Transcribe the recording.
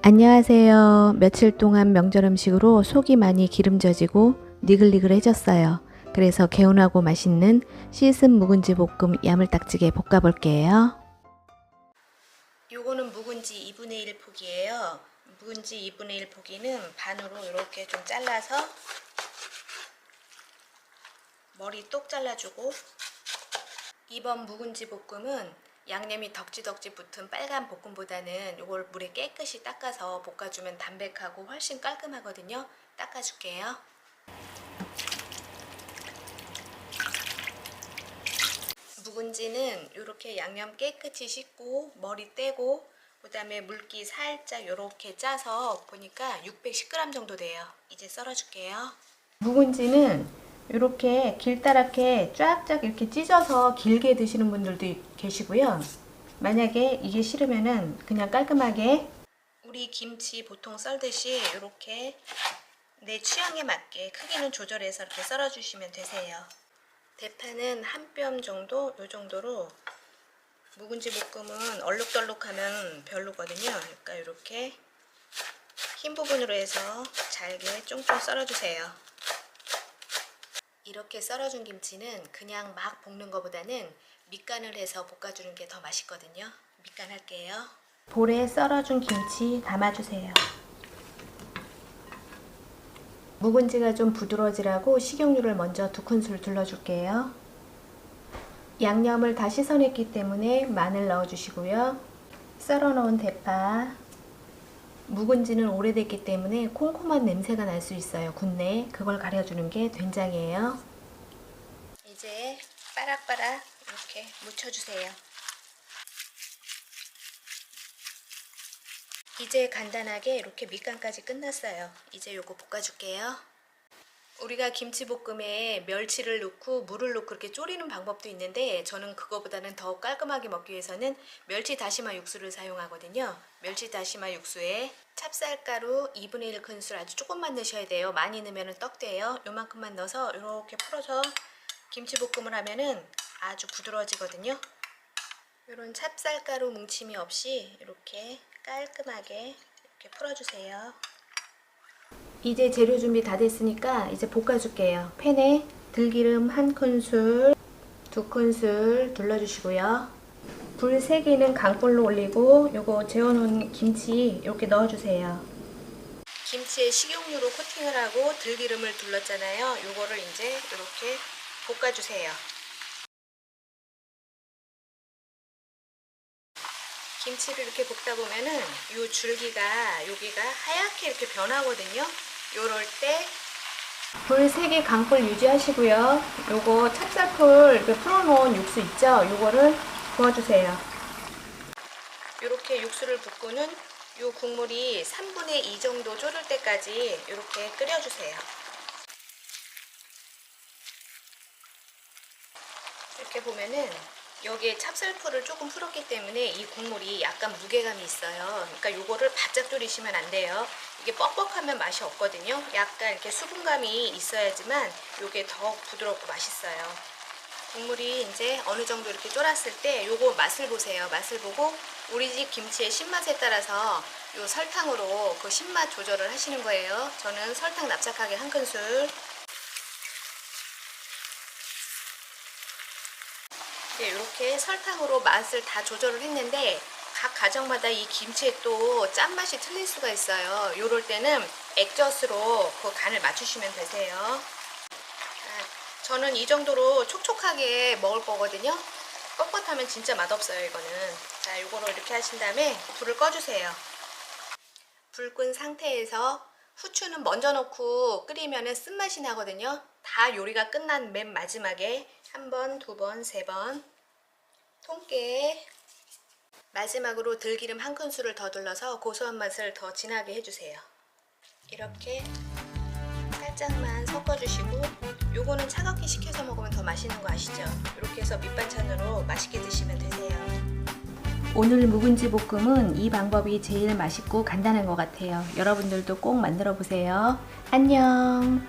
안녕하세요. 며칠 동안 명절 음식으로 속이 많이 기름져지고 니글니글해졌어요. 그래서 개운하고 맛있는 씻은 묵은지 볶음 야물딱지게 볶아볼게요. 요거는 묵은지 2분의 1 포기예요. 묵은지 2분의 1 포기는 반으로 이렇게 좀 잘라서 머리 똑 잘라주고, 이번 묵은지 볶음은 양념이 덕지덕지 붙은 빨간 볶음보다는 이걸 물에 깨끗이 닦아서 볶아주면 담백하고 훨씬 깔끔하거든요. 닦아줄게요. 묵은지는 이렇게 양념 깨끗이 씻고 머리 떼고 그 다음에 물기 살짝 이렇게 짜서 보니까 610g 정도 돼요. 이제 썰어줄게요. 묵은지는 이렇게 길다랗게 쫙쫙 이렇게 찢어서 길게 드시는 분들도 계시고요. 만약에 이게 싫으면은 그냥 깔끔하게 우리 김치 보통 썰듯이 이렇게 내 취향에 맞게 크기는 조절해서 이렇게 썰어 주시면 되세요. 대파는 한 뼘 정도, 요 정도로. 묵은지 볶음은 얼룩덜룩하면 별로거든요. 그러니까 이렇게 흰 부분으로 해서 잘게 쫑쫑 썰어 주세요. 이렇게 썰어준 김치는 그냥 막 볶는 것보다는 밑간을 해서 볶아주는 게 더 맛있거든요. 밑간 할게요. 볼에 썰어준 김치 담아주세요. 묵은지가 좀 부드러워지라고 식용유를 먼저 2큰술 둘러줄게요. 양념을 다 씻어냈기 때문에 마늘 넣어주시고요. 썰어놓은 대파, 묵은지는 오래됐기 때문에 콩콩한 냄새가 날 수 있어요. 군내 그걸 가려주는 게 된장이에요. 이제 빠락빠락 이렇게 묻혀주세요. 이제 간단하게 이렇게 밑간까지 끝났어요. 이제 요거 볶아줄게요. 우리가 김치볶음에 멸치를 넣고 물을 넣고 이렇게 졸이는 방법도 있는데, 저는 그거보다는 더 깔끔하게 먹기 위해서는 멸치 다시마 육수를 사용하거든요. 멸치 다시마 육수에 찹쌀가루 2분의 1 큰술 아주 조금만 넣으셔야 돼요. 많이 넣으면 떡돼요. 요만큼만 넣어서 이렇게 풀어서 김치볶음을 하면은 아주 부드러워지거든요. 이런 찹쌀가루 뭉침이 없이 이렇게 깔끔하게 이렇게 풀어주세요. 이제 재료 준비 다 됐으니까 이제 볶아줄게요. 팬에 들기름 1큰술, 2큰술 둘러주시고요. 불 3개는 강불로 올리고 요거 재워놓은 김치 이렇게 넣어주세요. 김치에 식용유로 코팅을 하고 들기름을 둘렀잖아요. 요거를 이제 이렇게 볶아주세요. 김치를 이렇게 볶다 보면은 요 줄기가 여기가 하얗게 이렇게 변하거든요. 요럴 때 불 3개 강불 유지하시고요. 요거 찹쌀풀 이렇게 풀어놓은 육수 있죠? 요거를 부어주세요. 요렇게 육수를 붓고는 요 국물이 3분의 2 정도 졸을 때까지 이렇게 끓여주세요. 이렇게 보면은 여기에 찹쌀풀을 조금 풀었기 때문에 이 국물이 약간 무게감이 있어요. 그러니까 요거를 바짝 졸이시면 안 돼요. 이게 뻑뻑하면 맛이 없거든요. 약간 이렇게 수분감이 있어야지만 요게 더 부드럽고 맛있어요. 국물이 이제 어느 정도 이렇게 졸았을 때 요거 맛을 보세요. 맛을 보고 우리 집 김치의 신맛에 따라서 요 설탕으로 그 신맛 조절을 하시는 거예요. 저는 설탕 납작하게 1큰술. 이렇게 설탕으로 맛을 다 조절을 했는데, 각 가정마다 이 김치에 또 짠맛이 틀릴 수가 있어요. 요럴 때는 액젓으로 그 간을 맞추시면 되세요. 저는 이 정도로 촉촉하게 먹을 거거든요. 뻣뻣하면 진짜 맛없어요, 이거는. 자, 요거를 이렇게 하신 다음에 불을 꺼주세요. 불 끈 상태에서 후추는 먼저 넣고 끓이면 쓴맛이 나거든요. 다 요리가 끝난 맨 마지막에 1번, 2번, 3번 통깨, 마지막으로 들기름 1큰술을 더 둘러서 고소한 맛을 더 진하게 해주세요. 이렇게 살짝만 섞어주시고, 요거는 차갑게 식혀서 먹으면 더 맛있는 거 아시죠? 이렇게 해서 밑반찬으로 맛있게 드시면 되세요. 오늘 묵은지 볶음은 이 방법이 제일 맛있고 간단한 것 같아요. 여러분들도 꼭 만들어 보세요. 안녕.